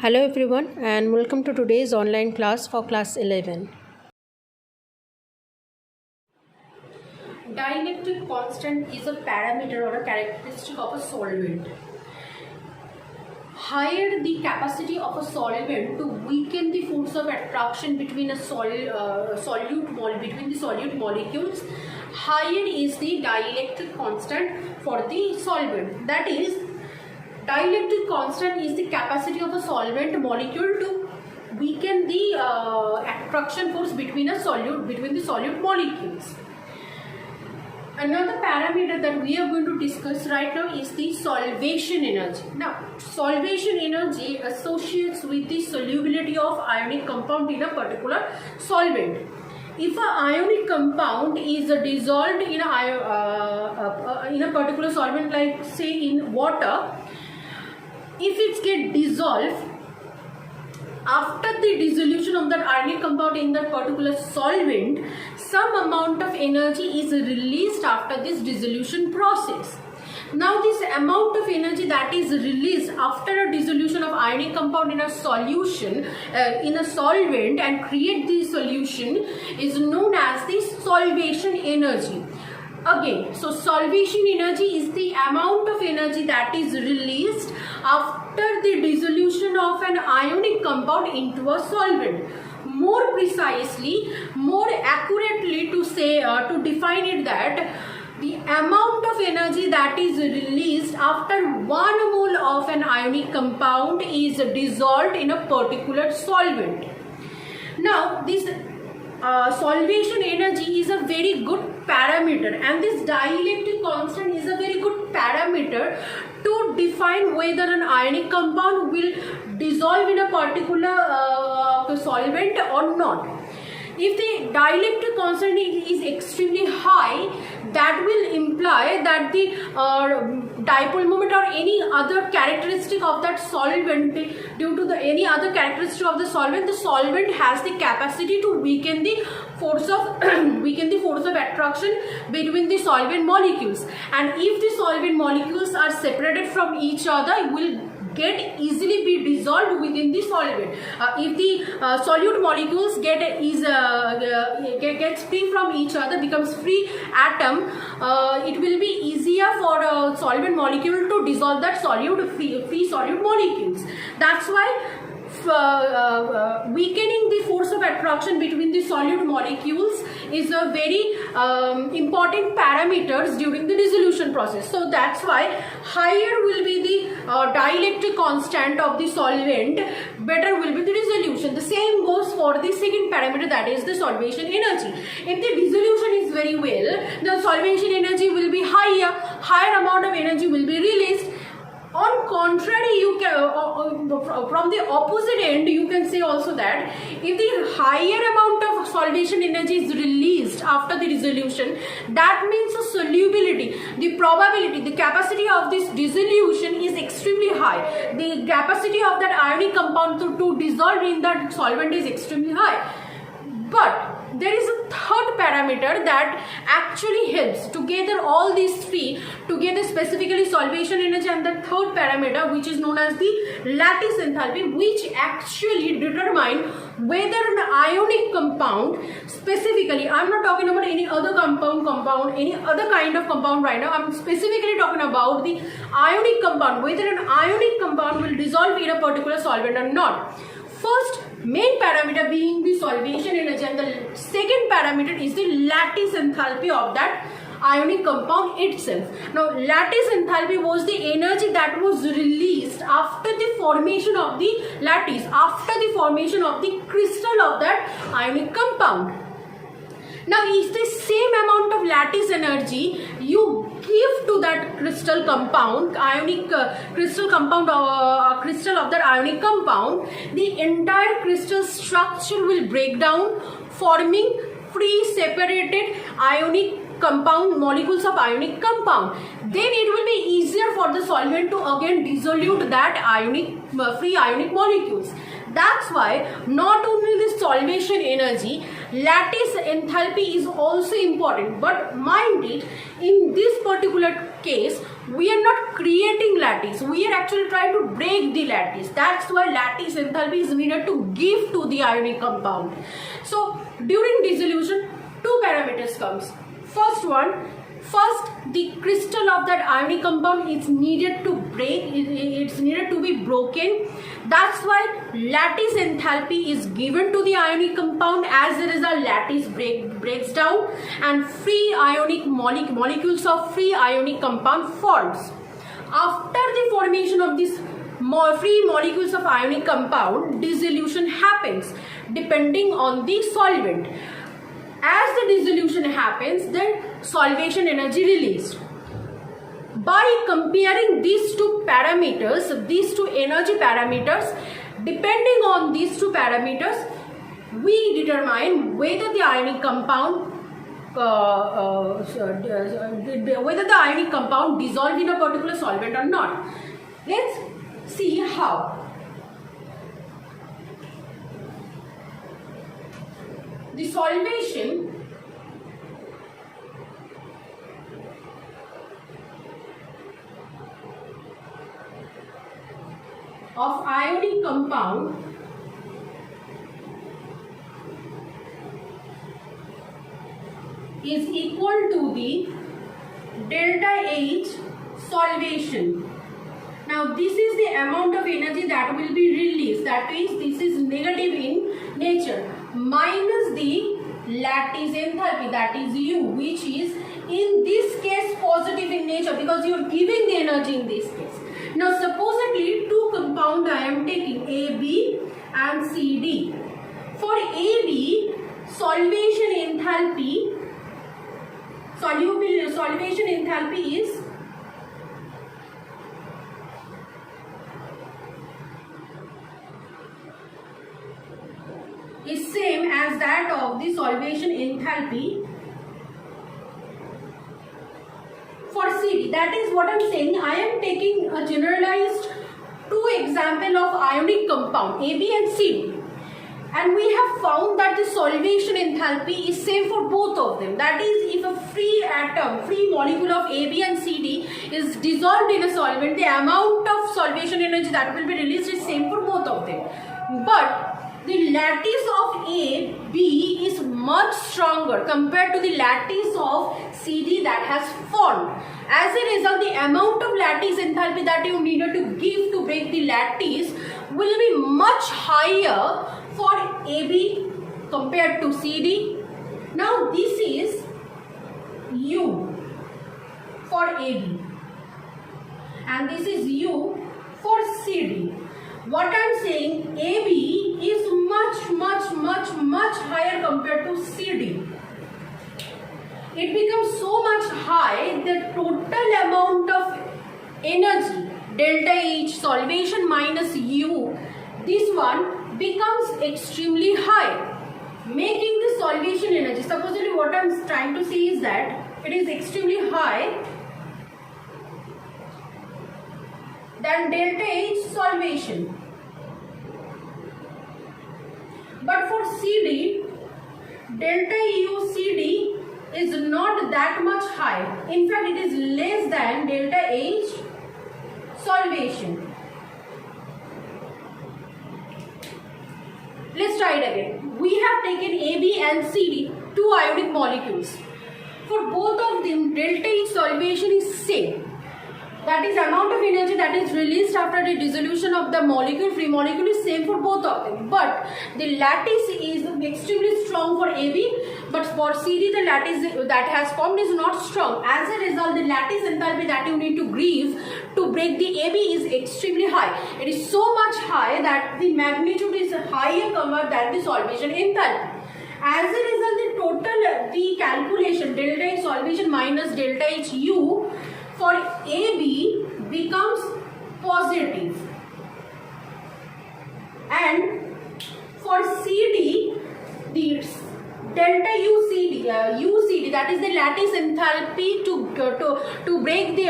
Hello everyone and welcome to today's online class for class 11. Dielectric constant is a parameter or a characteristic of a solvent. Higher the capacity of a solvent to weaken the force of attraction between the solute molecules, higher is the dielectric constant for the solvent. That is, dielectric constant is the capacity of a solvent molecule to weaken the attraction force between the solute molecules. Another parameter that we are going to discuss right now is the solvation energy. Now, solvation energy associates with the solubility of ionic compound in a particular solvent. If an ionic compound is dissolved in a particular solvent, like say in water, if it gets dissolved, after the dissolution of that ionic compound in that particular solvent, some amount of energy is released after this dissolution process. Now, this amount of energy that is released after a dissolution of ionic compound in a solution, in a solvent, and create the solution is known as the solvation energy. Again, so solvation energy is the amount of energy that is released after the dissolution of an ionic compound into a solvent. More precisely, more accurately to say, to define it, that the amount of energy that is released after 1 mole of an ionic compound is dissolved in a particular solvent. Now, this solvation energy is a very good parameter, and this dielectric constant is a very good parameter to define whether an ionic compound will dissolve in a particular solvent or not. If the dielectric constant is extremely high, that will imply that the dipole moment or any other characteristic of that solvent, due to any other characteristic of the solvent has the capacity to weaken the force of attraction between the solvent molecules. And if the solvent molecules are separated from each other, it will get easily be dissolved within the solvent. If the solute molecules gets free from each other, becomes free atom, it will be easier for a solvent molecule to dissolve that free solute molecules. That's why weakening the force of attraction between the solute molecules is a very important parameters during the dissolution process. So that's why higher will be the dielectric constant of the solvent, better will be the dissolution. The same goes for the second parameter, that is the solvation energy. If the dissolution is very well, the solvation energy will be higher amount of energy will be released. On contrary, you can from the opposite end, you can say also that if the higher amount of solvation energy is released after the dissolution, that means the solubility, the probability, the capacity of this dissolution is extremely high. The capacity of that ionic compound to dissolve in that solvent is extremely high. But there is a third parameter that actually helps together all these three together, specifically solvation energy and the third parameter, which is known as the lattice enthalpy, which actually determine whether an ionic compound, specifically I'm not talking about any other compound, any other kind of compound right now, I'm specifically talking about the ionic compound, whether an ionic compound will dissolve in a particular solvent or not. First main parameter being the solvation energy, and the second parameter is the lattice enthalpy of that ionic compound itself. Now, lattice enthalpy was the energy that was released after the formation of the lattice, after the formation of the crystal of that ionic compound. Now, is the same amount of lattice energy you give to that crystal compound, crystal of that ionic compound, the entire crystal structure will break down, forming free separated ionic compound molecules of ionic compound. Then it will be easier for the solvent to again dissolute that free ionic molecules. That's why not only the solvation energy, lattice enthalpy is also important. But mind it, in this particular case, we are not creating lattice. We are actually trying to break the lattice. That's why lattice enthalpy is needed to give to the ionic compound. So during dissolution, two parameters comes. First, the crystal of that ionic compound is needed to break. It's needed to be broken. That's why lattice enthalpy is given to the ionic compound. As a result, lattice breaks down and free ionic molecules of free ionic compound forms. After the formation of this free molecules of ionic compound, dissolution happens depending on the solvent. As the dissolution happens, then solvation energy released. By comparing these two parameters, these two energy parameters, depending on these two parameters, we determine whether the ionic compound dissolved in a particular solvent or not. Let's see how. The solvation of ionic compound is equal to the delta H solvation. Now this is the amount of energy that will be released, that is, this is negative in nature, minus the lattice enthalpy, that is U, which is in this case positive in nature because you are giving the energy in this case. Now supposedly two compound I am taking AB and CD. For AB, solvation enthalpy is same as that of the solvation enthalpy for CD. That is what I am saying. I am taking a generalized two example of ionic compound AB and CD, and we have found that the solvation enthalpy is same for both of them. That is, if a free molecule of AB and CD is dissolved in a solvent, the amount of solvation energy that will be released is same for both of them. But the lattice of AB is much stronger compared to the lattice of CD that has formed. As a result, the amount of lattice enthalpy that you needed to give to break the lattice will be much higher for AB compared to CD. Now this is U for AB and this is U for CD. What I am saying, AB is much higher compared to CD. It becomes so much high, the total amount of energy, delta H solvation minus U, this one becomes extremely high, making the solvation energy, supposedly what I am trying to say is that it is extremely high than delta H solvation. But for CD, delta U CD is not that much high. In fact, it is less than delta H solvation. Let's try it again. We have taken AB and CD, two ionic molecules. For both of them, delta H solvation is same. That is, amount of energy that is released after the dissolution of the molecule, free molecule, is same for both of them. But the lattice is extremely strong for AB, but for CD the lattice that has formed is not strong. As a result, the lattice enthalpy that you need to give to break the AB is extremely high. It is so much high that the magnitude is higher than the solvation enthalpy. As a result, the calculation delta H solvation minus delta H U for AB becomes positive, and for CD the delta UCD that is the lattice enthalpy to break the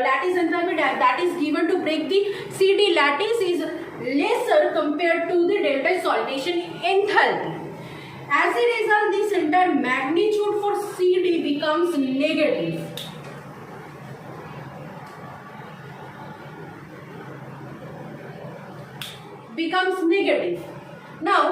lattice enthalpy that is given to break the CD lattice is lesser compared to the delta solvation enthalpy. As a result, this entire magnitude for CD becomes negative. Now,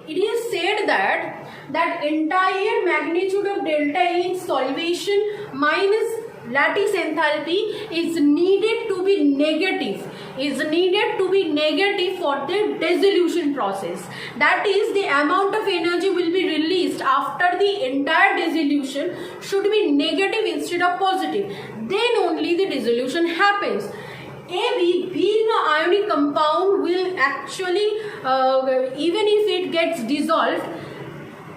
it is said that entire magnitude of delta H solvation minus lattice enthalpy is needed to be negative. For the dissolution process. That is, the amount of energy will be released after the entire dissolution should be negative instead of positive. Then only the dissolution happens. AB being an ionic compound will actually, even if it gets dissolved,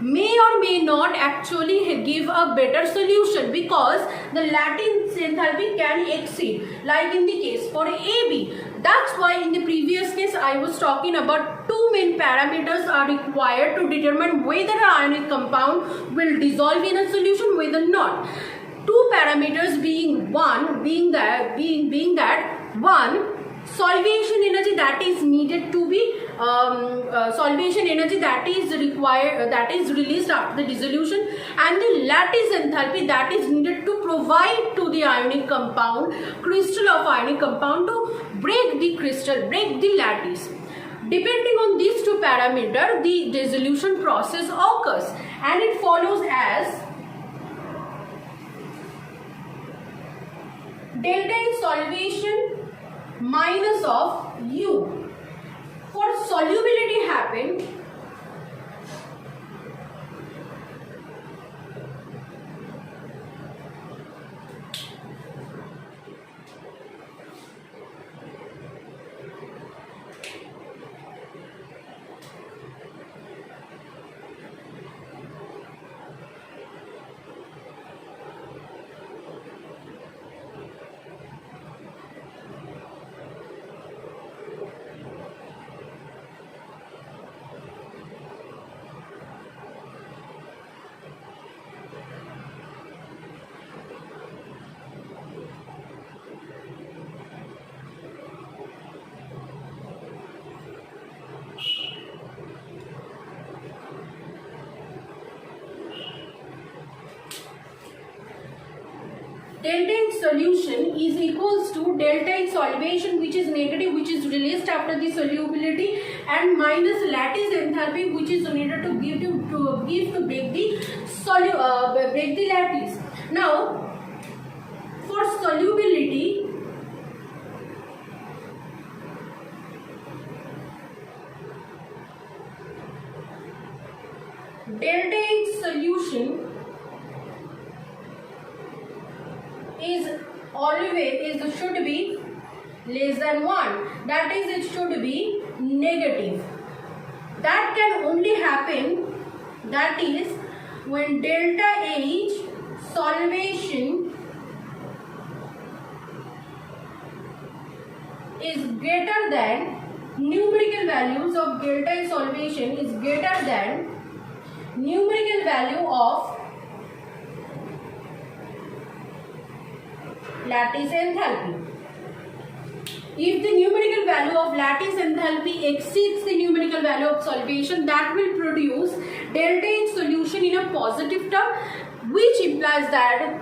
may or may not actually give a better solution because the lattice enthalpy can exceed, like in the case for AB. That's why in the previous case I was talking about two main parameters are required to determine whether an ionic compound will dissolve in a solution, whether not. Two parameters being that one, solvation energy that is needed to be solvation energy that is required, that is released after the dissolution, and the lattice enthalpy that is needed to provide to the ionic compound, crystal of ionic compound, to break the lattice. Depending on these two parameters, the dissolution process occurs, and it follows as delta H solvation minus of U. For solubility happen, delta H solution is equals to delta H solvation, which is negative, which is released after the solubility, and minus lattice enthalpy, which is needed to give to break the lattice. Now, for solubility, delta H solution should be less than 1. That is, it should be negative. That can only happen, that is, when delta H solvation is greater than, numerical values of delta H solvation is greater than numerical value of lattice enthalpy. If the numerical value of lattice enthalpy exceeds the numerical value of solvation, that will produce delta H solution in a positive term, which implies that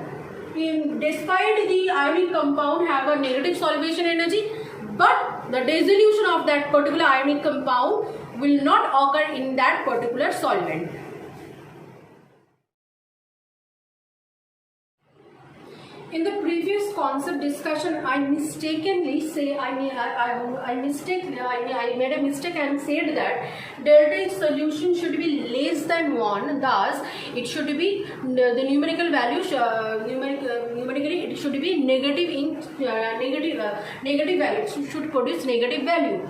despite the ionic compound have a negative solvation energy, but the dissolution of that particular ionic compound will not occur in that particular solvent. In the previous concept discussion, I mistakenly say, I made a mistake and said that delta H solution should be less than 1. Thus, it should be the numerical value numerically it should be negative in negative value. It should produce negative value.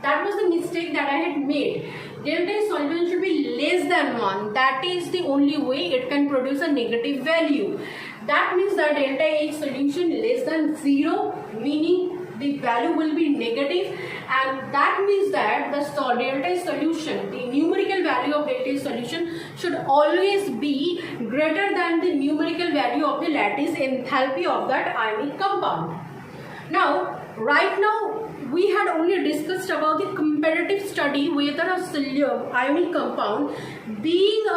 That was the mistake that I had made. Delta H solution should be less than 1. That is the only way it can produce a negative value. That means that delta H solution less than 0, meaning the value will be negative, and that means that the delta H solution, the numerical value of delta solution should always be greater than the numerical value of the lattice enthalpy of that ionic compound. Now, right now we had only discussed about the comparative study whether a ionic compound being a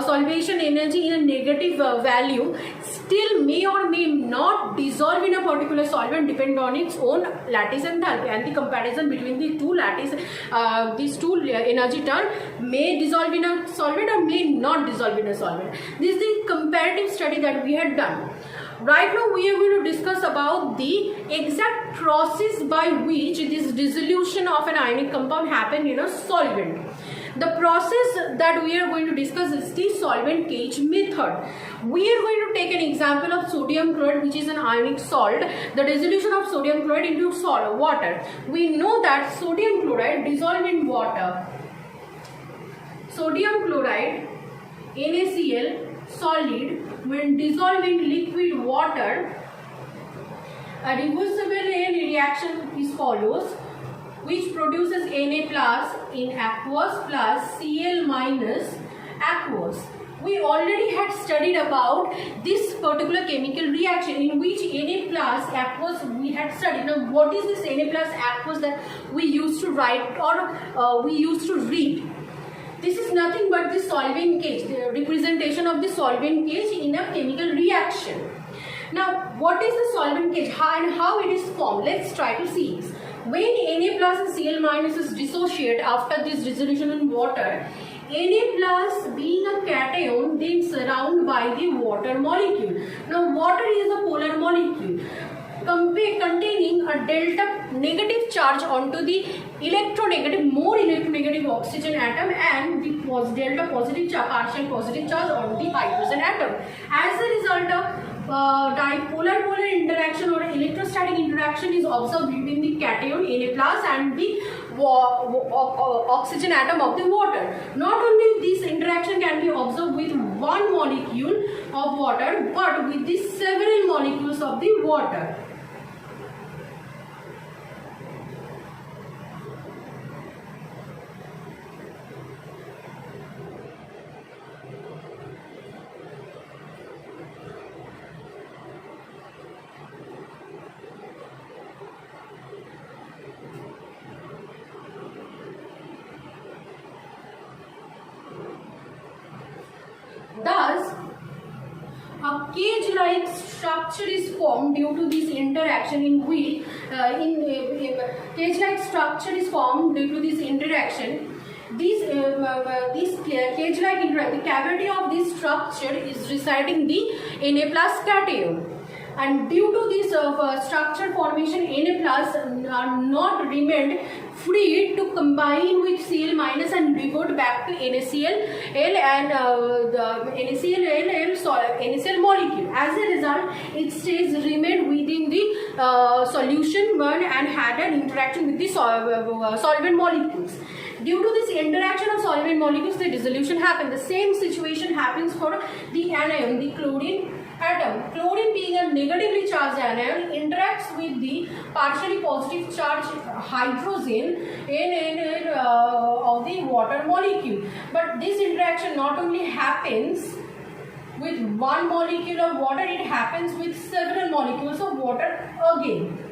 solvation energy in a negative value still may or may not dissolve in a particular solvent depend on its own lattice enthalpy, and the comparison between the two lattice, these two energy term may dissolve in a solvent or may not dissolve in a solvent. This is the comparative study that we had done. Right now we are going to discuss about the exact process by which this dissolution of an ionic compound happen in a solvent. The process that we are going to discuss is the solvent cage method. We are going to take an example of sodium chloride, which is an ionic salt. The dissolution of sodium chloride into water. We know that sodium chloride dissolved in water. Sodium chloride, NaCl, solid, when dissolved in liquid water, a reversible reaction is follows, which produces Na plus in aqueous plus Cl minus aqueous. We already had studied about this particular chemical reaction in which Na plus aqueous we had studied. Now, what is this Na plus aqueous that we used to write or we used to read? This is nothing but the solvent cage, the representation of the solvent cage in a chemical reaction. Now, what is the solvent cage and how it is formed? Let's try to see this. When Na plus and Cl minus is dissociate after this dissolution in water, Na plus being a cation then surrounded by the water molecule. Now, water is a polar molecule containing a delta negative charge onto the more electronegative oxygen atom and the delta positive partial positive charge on the hydrogen atom. As a result of dipolar-polar interaction or electrostatic interaction is observed between the cation Na plus and the oxygen atom of the water. Not only this interaction can be observed with one molecule of water, but with the several molecules of the water. Thus, a cage-like structure is formed due to this interaction in which cage-like structure is formed due to this interaction. This cage-like interaction, the cavity of this structure is reciting the Na plus cation. And due to this structure formation, Na plus are not remained free to combine with Cl minus and revert back to NaCl and the NaCl molecule. As a result, it stays remained within the solution and had an interaction with the solvent molecules. Due to this interaction of solvent molecules, the dissolution happens. The same situation happens for the anion, the chlorine atom. Chlorine being a negatively charged anion interacts with the partially positive charged hydrogen of the water molecule. But this interaction not only happens with one molecule of water, it happens with several molecules of water again.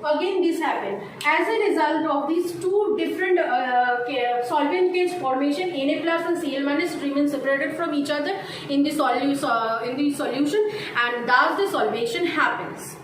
Again this happened. As a result of these two different solvent cage formation, Na plus and Cl minus remain separated from each other in the solution, and thus the solvation happens.